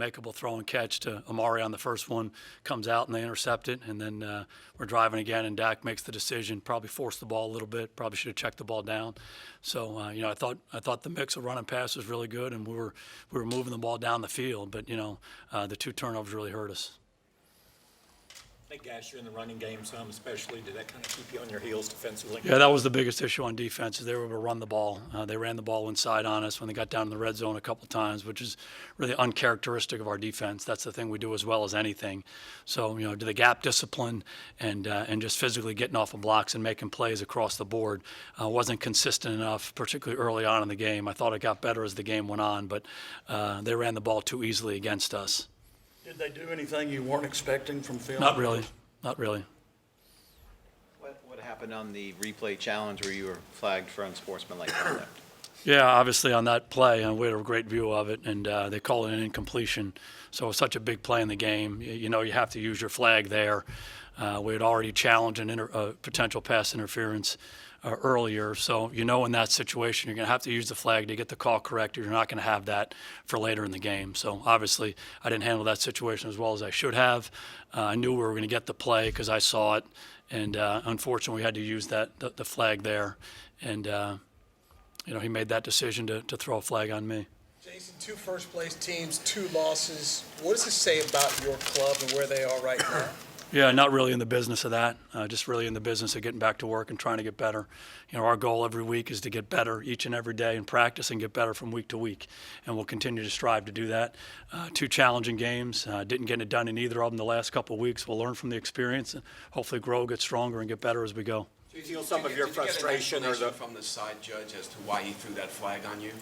makeable throw and catch to Amari on the first one, comes out and they intercept it, and then we're driving again, and Dak makes the decision, probably forced the ball a little bit, probably should have checked the ball down. So I thought the mix of run and pass was really good, and we were moving the ball down the field, but the 2 turnovers really hurt us. They gassed you in the running game some, especially. Did that kind of keep you on your heels defensively? Yeah, that was the biggest issue on defense, is they were able to run the ball. They ran the ball inside on us when they got down in the red zone a couple times, which is really uncharacteristic of our defense. That's the thing we do as well as anything. So, to the gap discipline and just physically getting off of blocks and making plays across the board wasn't consistent enough, particularly early on in the game. I thought it got better as the game went on, but they ran the ball too easily against us. Did they do anything you weren't expecting from film? Not really. What happened on the replay challenge where you were flagged for unsportsmanlike conduct? Yeah, obviously on that play, and we had a great view of it, and they called it an incompletion. So it was such a big play in the game. You have to use your flag there. We had already challenged a potential pass interference earlier. So in that situation, you're going to have to use the flag to get the call corrected. You're not going to have that for later in the game. So obviously, I didn't handle that situation as well as I should have. I knew we were going to get the play because I saw it, and unfortunately, we had to use the flag there. And he made that decision to throw a flag on me. Jason, 2 first-place teams, 2 losses. What does this say about your club and where they are right now? Yeah, not really in the business of that. Just really in the business of getting back to work and trying to get better. Our goal every week is to get better each and every day and practice and get better from week to week. And we'll continue to strive to do that. 2 challenging games. Didn't get it done in either of them the last couple of weeks. We'll learn from the experience and hopefully grow, get stronger, and get better as we go. Do you feel some of your frustration or the from the side judge as to why he threw that flag on you?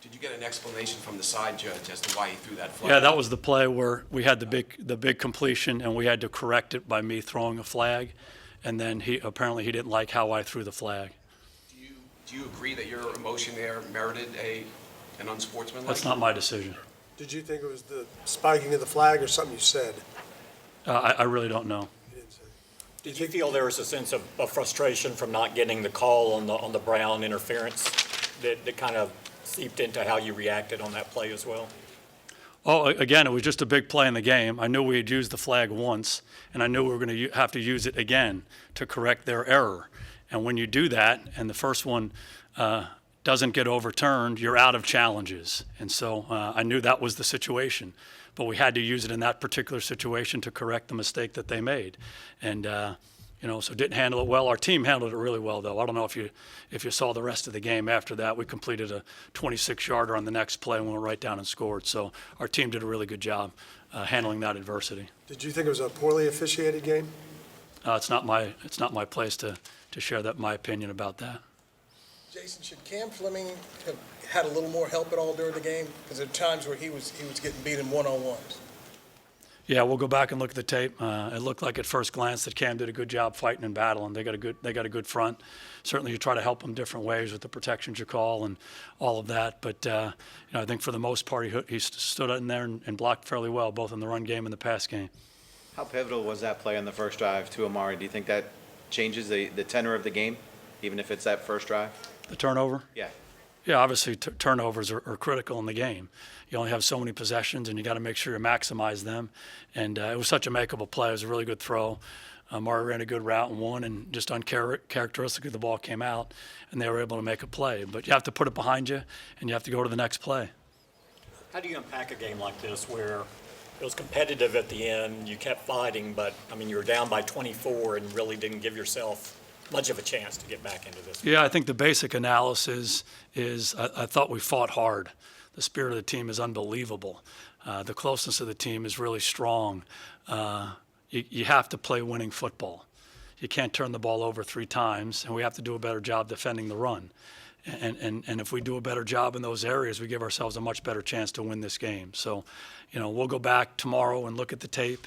Did you get an explanation from the side judge as to why he threw that flag? Yeah, that was the play where we had the big completion, and we had to correct it by me throwing a flag, and then he didn't like how I threw the flag. Do you agree that your emotion there merited an unsportsmanlike? That's not my decision. Did you think it was the spiking of the flag or something you said? I really don't know. You didn't say. Did you feel there was a sense of frustration from not getting the call on the Brown interference that kind of seeped into how you reacted on that play as well? Oh, again, it was just a big play in the game. I knew we had used the flag once, and I knew we were going to have to use it again to correct their error. And when you do that, and the first one doesn't get overturned, you're out of challenges. And so I knew that was the situation. But we had to use it in that particular situation to correct the mistake that they made. And so didn't handle it well. Our team handled it really well, though. I don't know if you saw the rest of the game after that. We completed a 26-yarder on the next play and went right down and scored. So our team did a really good job handling that adversity. Did you think it was a poorly officiated game? It's not my place to share my opinion about that. Jason, should Cam Fleming have had a little more help at all during the game? Because there are times where he was getting beat in one-on-ones. Yeah, we'll go back and look at the tape. It looked like at first glance that Cam did a good job fighting and battling. They got a good front. Certainly, you try to help them different ways with the protections you call and all of that. But I think for the most part, he stood in there and blocked fairly well, both in the run game and the pass game. How pivotal was that play on the first drive to Amari? Do you think that changes the tenor of the game, even if it's that first drive? The turnover? Yeah. Yeah, obviously turnovers are critical in the game. You only have so many possessions, and you got to make sure you maximize them. And it was such a makeable play. It was a really good throw. Murray ran a good route and won, and just uncharacteristically the ball came out, and they were able to make a play. But you have to put it behind you, and you have to go to the next play. How do you unpack a game like this where it was competitive at the end, you kept fighting, but, you were down by 24 and really didn't give yourself much of a chance to get back into this? Yeah, I think the basic analysis is I thought we fought hard. The spirit of the team is unbelievable. The closeness of the team is really strong. You have to play winning football. You can't turn the ball over 3 times, and we have to do a better job defending the run. And if we do a better job in those areas, we give ourselves a much better chance to win this game. So, we'll go back tomorrow and look at the tape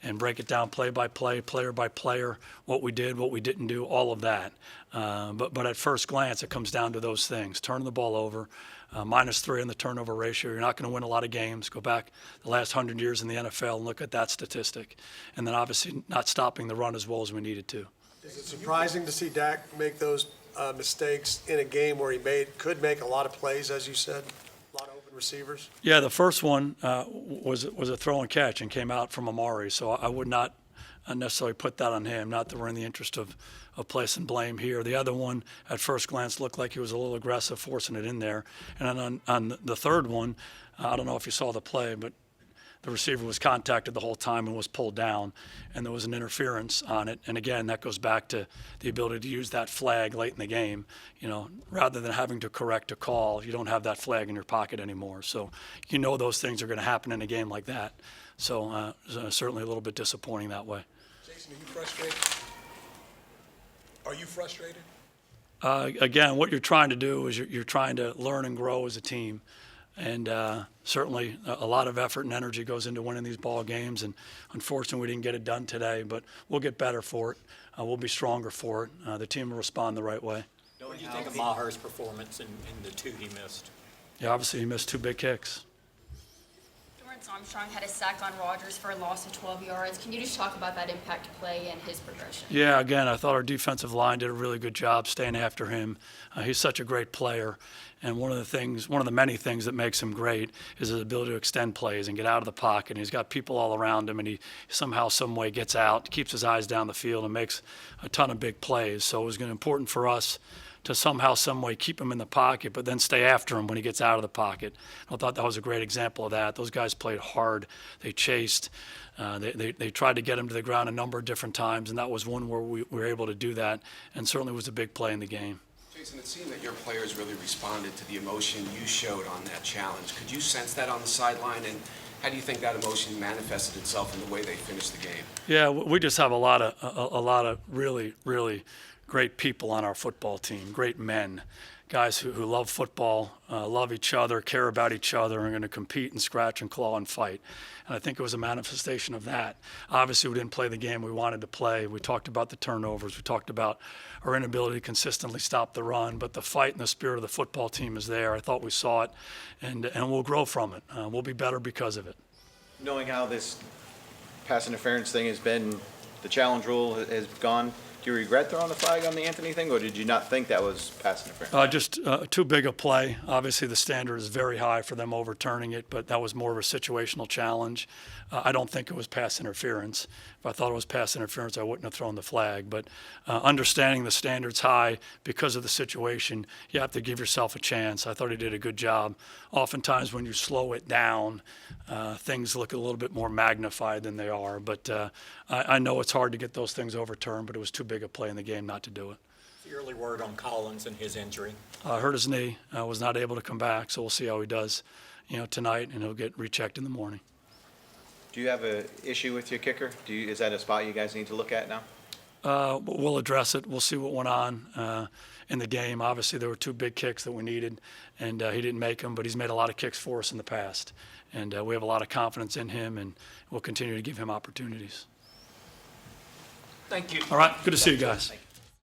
and break it down play by play, player by player, what we did, what we didn't do, all of that. But at first glance, it comes down to those things. Turning the ball over, -3 in the turnover ratio. You're not going to win a lot of games. Go back the last 100 years in the NFL and look at that statistic. And then obviously not stopping the run as well as we needed to. Is it surprising to see Dak make those mistakes in a game where he could make a lot of plays, as you said? A lot of open receivers? Yeah, the first one was a throw and catch and came out from Amari, so I would not necessarily put that on him. Not that we're in the interest of placing blame here. The other one, at first glance, looked like he was a little aggressive, forcing it in there. And then on the third one, I don't know if you saw the play, but the receiver was contacted the whole time and was pulled down, and there was an interference on it. And again, that goes back to the ability to use that flag late in the game. You know, rather than having to correct a call, you don't have that flag in your pocket anymore. So you know those things are going to happen in a game like that. So certainly a little bit disappointing that way. Jason, are you frustrated? Are you frustrated? Again, what you're trying to do is you're trying to learn and grow as a team. And certainly a lot of effort and energy goes into winning these ball games. And unfortunately, we didn't get it done today, but we'll get better for it. We'll be stronger for it. The team will respond the right way. What do you think of Maher's performance in the two he missed? Yeah, obviously he missed 2 big kicks. Lawrence Armstrong had a sack on Rodgers for a loss of 12 yards. Can you just talk about that impact play and his progression? Yeah, again, I thought our defensive line did a really good job staying after him. He's such a great player. And one of the many things that makes him great is his ability to extend plays and get out of the pocket. And he's got people all around him, and he somehow, some way gets out, keeps his eyes down the field, and makes a ton of big plays. So it was important for us to somehow, some way keep him in the pocket, but then stay after him when he gets out of the pocket. I thought that was a great example of that. Those guys played hard. They chased. They tried to get him to the ground a number of different times, and that was one where we were able to do that, and certainly was a big play in the game. Jason, it seemed that your players really responded to the emotion you showed on that challenge. Could you sense that on the sideline, and how do you think that emotion manifested itself in the way they finished the game? Yeah, we just have a lot of really, really great people on our football team, great men, guys who love football, love each other, care about each other, and are going to compete and scratch and claw and fight. And I think it was a manifestation of that. Obviously, we didn't play the game we wanted to play. We talked about the turnovers. We talked about our inability to consistently stop the run. But the fight and the spirit of the football team is there. I thought we saw it, and we'll grow from it. We'll be better because of it. Knowing how this pass interference thing has been, the challenge rule has gone, do you regret throwing the flag on the Anthony thing, or did you not think that was pass interference? Just too big a play. Obviously, the standard is very high for them overturning it, but that was more of a situational challenge. I don't think it was pass interference. If I thought it was pass interference, I wouldn't have thrown the flag. But understanding the standard's high because of the situation, you have to give yourself a chance. I thought he did a good job. Oftentimes, when you slow it down, things look a little bit more magnified than they are. But I know it's hard to get those things overturned, but it was too big a play in the game not to do it. The early word on Collins and his injury. Hurt his knee, was not able to come back, so we'll see how he does, tonight, and he'll get rechecked in the morning. Do you have an issue with your kicker? Is that a spot you guys need to look at now? We'll address it. We'll see what went on in the game. Obviously, there were 2 big kicks that we needed, and he didn't make them, but he's made a lot of kicks for us in the past. And we have a lot of confidence in him, and we'll continue to give him opportunities. Thank you. All right, good to see you guys.